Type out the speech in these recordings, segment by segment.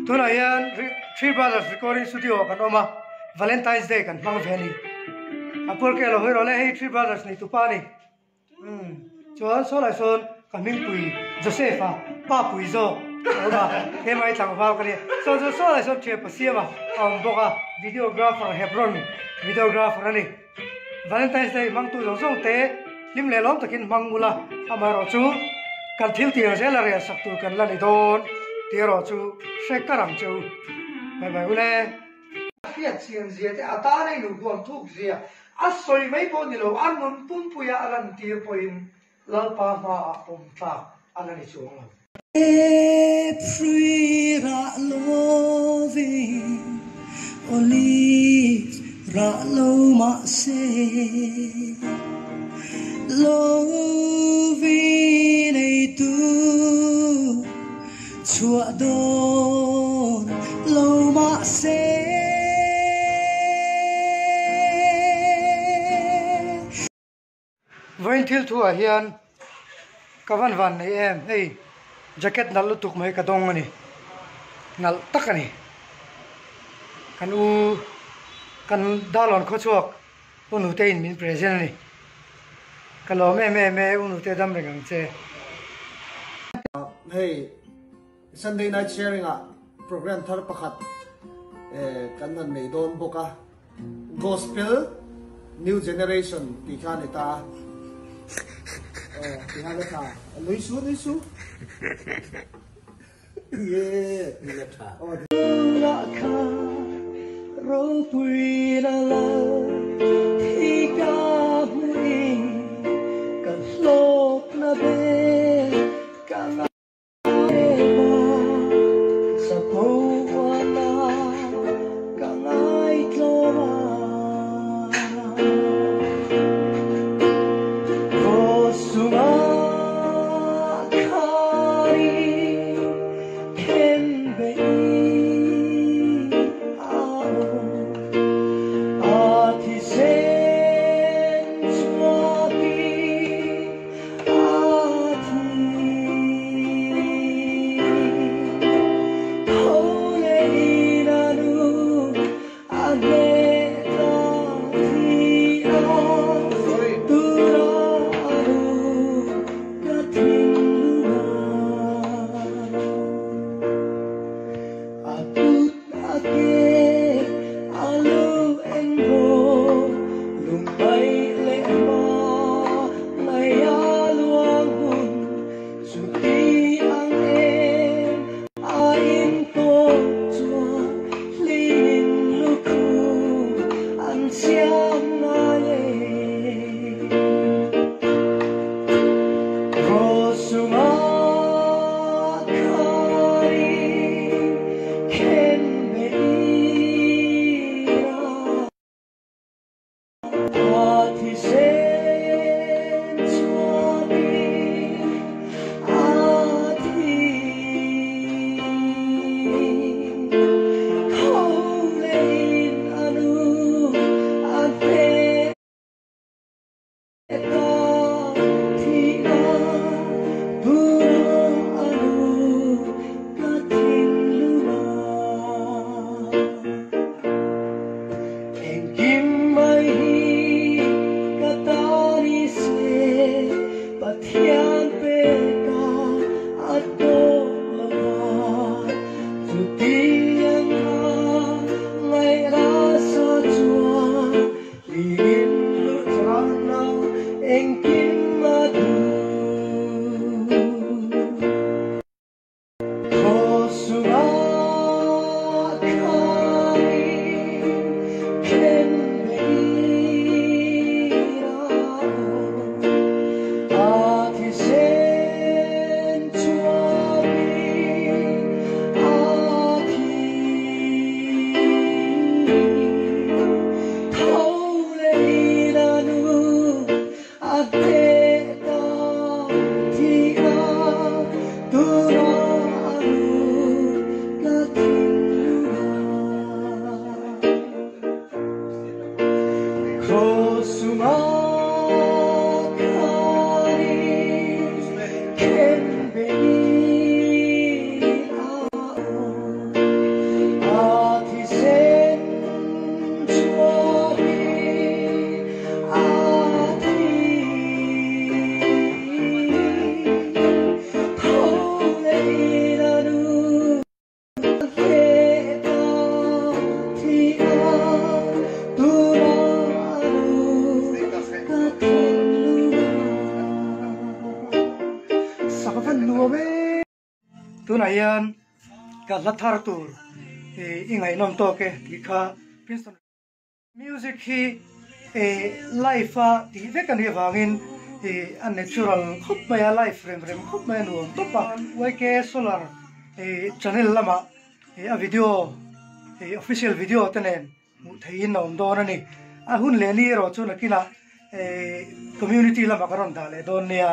tuna hian Three Brothers Recording Studio kan oma Valentine's Day kan mang veni apur ke lo hoi role hei Three Brothers ni tupa ni chuan so lai son kan ming pui Joseph pa pui zo oma he mai tlang vào cái này so lai son che pasia ma boka videographer Hebron videographer ani Valentine's Day mang tu zong te lim le lom takin mang mula amaro chu kan thil tiang se la re sak tu kan la ni don tiro chu shekaram chu bye ule fiat sian zia te ata nei nu buang thuk zia asoi mai po ni lo an nun pum puya alan tir poin lal pa ma om ta anani chuang lo free ra loving olive ra lo ma se loving ai tu chua don lo ma se vain thil thu a hian kavan van nei em hey jacket nal lutuk mai ka dong ani nal tak ani kan dalon kho chuak unu te in min present ani kalo me unu te dam rengang che hey Sunday night sharing a program thar pakhat kan nan nei don boka gospel new generation ti khan eta ti khan ta luisu yeah la kha ro pui la la thi ka bui ka lok na be ka hian ka lathar tur ingai nom to ke ti kha Princeton music hi life a ti ve kan hi wangin an natural khop maya life rem khop maya nuam to pa YK solar channel lama a video official video tenen mu thein nom don ani a hun le ni ro chu na kila community lama karon dale don nia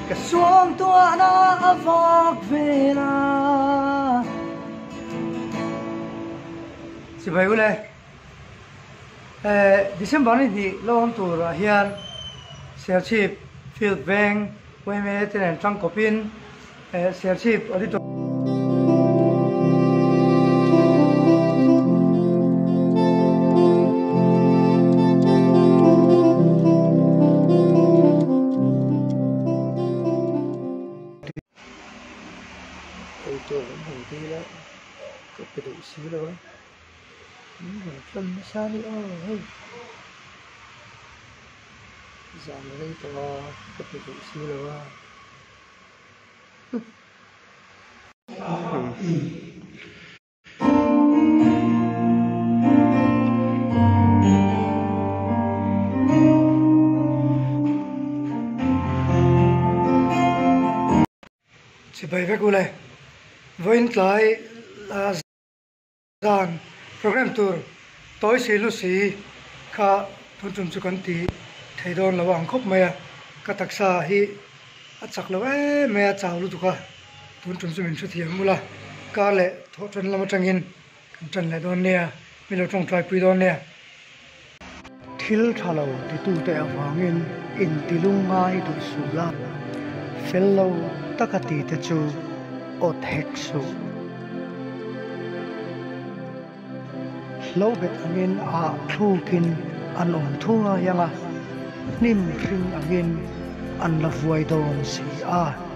Kasuang tua na avak vela si bai ule December ni di long tur hian sel chip field bank we me ten tang kopin sel chip auditor Sali hey giảm lên to cái tự xí rồi chỉ bay về cô này với lại là dàn program tour tối xí lúc xí khá thôn chung chú con tí thầy đón là vàng khóc mẹ cả đặc xa hi chắc là mẹ chào lúc cả thôn chung chú mình xuất hiện mula cả lệ thọ chân làm trăng in chân lệ đón nè mình là trong trai quý đón nè thil thà lâu thì tu tệ vàng in tilung ngay tu sula fellow takati te chu ot hek su lo bet angin a thukin an on thua yanga nim hring angin an la vuai don si a